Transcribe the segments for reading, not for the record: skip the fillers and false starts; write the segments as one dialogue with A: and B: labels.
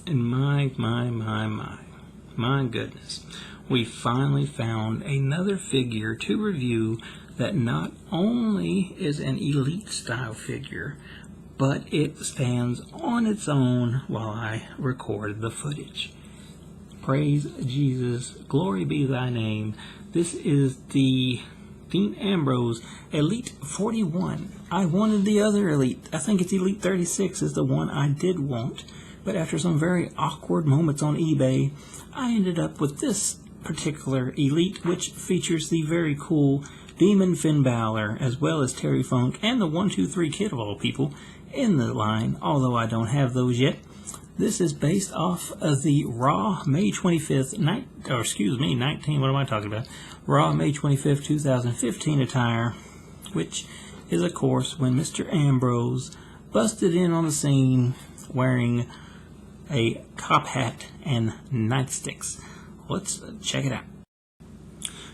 A: And my goodness, we finally found another figure to review that not only is an elite style figure, but it stands on its own while I record the footage. Praise Jesus, glory be thy name. This is the Dean Ambrose Elite 41. I wanted the other Elite. I think it's Elite 36 is the one I did want. But after some very awkward moments on eBay, I ended up with this particular Elite, which features the very cool Demon Finn Balor, as well as Terry Funk, and the 1-2-3 Kid of all people in the line, although I don't have those yet. This is based off of the Raw May 25th, 19, what am I talking about? Raw May 25th, 2015 attire, which is, of course, when Mr. Ambrose busted in on the scene wearing a cop hat and nightsticks. Let's check it out.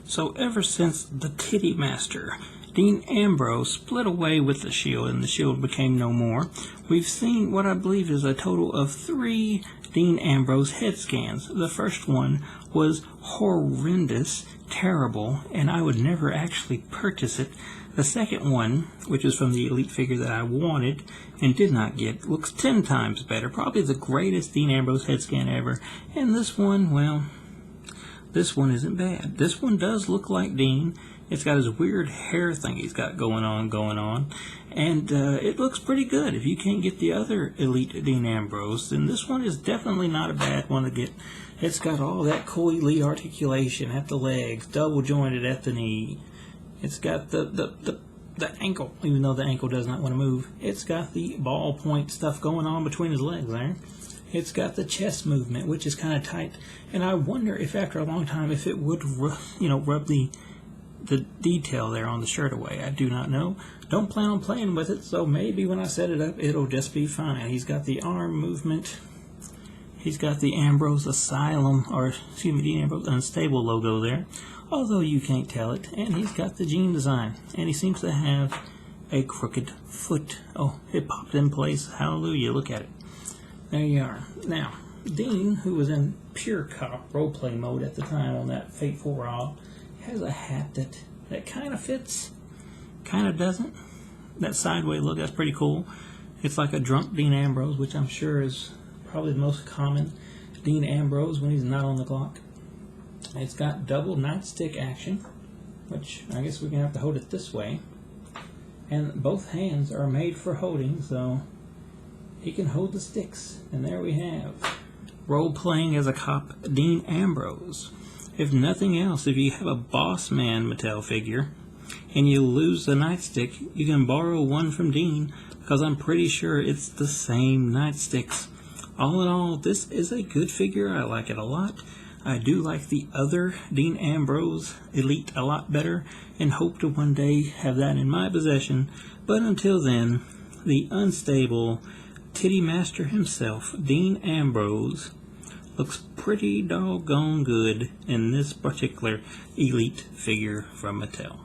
A: So ever since the Titty Master, Dean Ambrose, split away with the Shield and the Shield became no more, we've seen what I believe is a total of 3 Dean Ambrose head scans. The first one was horrendous, terrible, and I would never actually purchase it. The second one, which is from the Elite figure that I wanted and did not get, looks 10 times better. Probably the greatest Dean Ambrose head scan ever. And this one, well, this one isn't bad. This one does look like Dean. It's got his weird hair thing he's got going on. And it looks pretty good. If you can't get the other Elite Dean Ambrose, then this one is definitely not a bad one to get. It's got all that cool Elite articulation at the legs, double jointed at the knee. It's got the ankle, even though the ankle does not want to move. It's got the ballpoint stuff going on between his legs there. It's got the chest movement, which is kind of tight. And I wonder if after a long time, if it would, rub the detail there on the shirt away. I do not know. Don't plan on playing with it, so maybe when I set it up, it'll just be fine. He's got the arm movement. He's got the Ambrose Asylum, Dean Ambrose Unstable logo there, although you can't tell it. And he's got the jean design, and he seems to have a crooked foot. Oh, it popped in place. Hallelujah, look at it. There you are. Now, Dean, who was in pure cop roleplay mode at the time on that fateful Raw, has a hat that kind of fits, kind of doesn't. That sideways look, that's pretty cool. It's like a drunk Dean Ambrose, which I'm sure is probably the most common Dean Ambrose when he's not on the clock. It's got double nightstick action, which I guess we're going to have to hold it this way. And both hands are made for holding, so he can hold the sticks. And there we have role-playing as a cop Dean Ambrose. If nothing else, if you have a Boss Man Mattel figure and you lose the nightstick, you can borrow one from Dean, because I'm pretty sure it's the same nightsticks. All in all, this is a good figure. I like it a lot. I do like the other Dean Ambrose Elite a lot better and hope to one day have that in my possession. But until then, the unstable Titty Master himself, Dean Ambrose, looks pretty doggone good in this particular Elite figure from Mattel.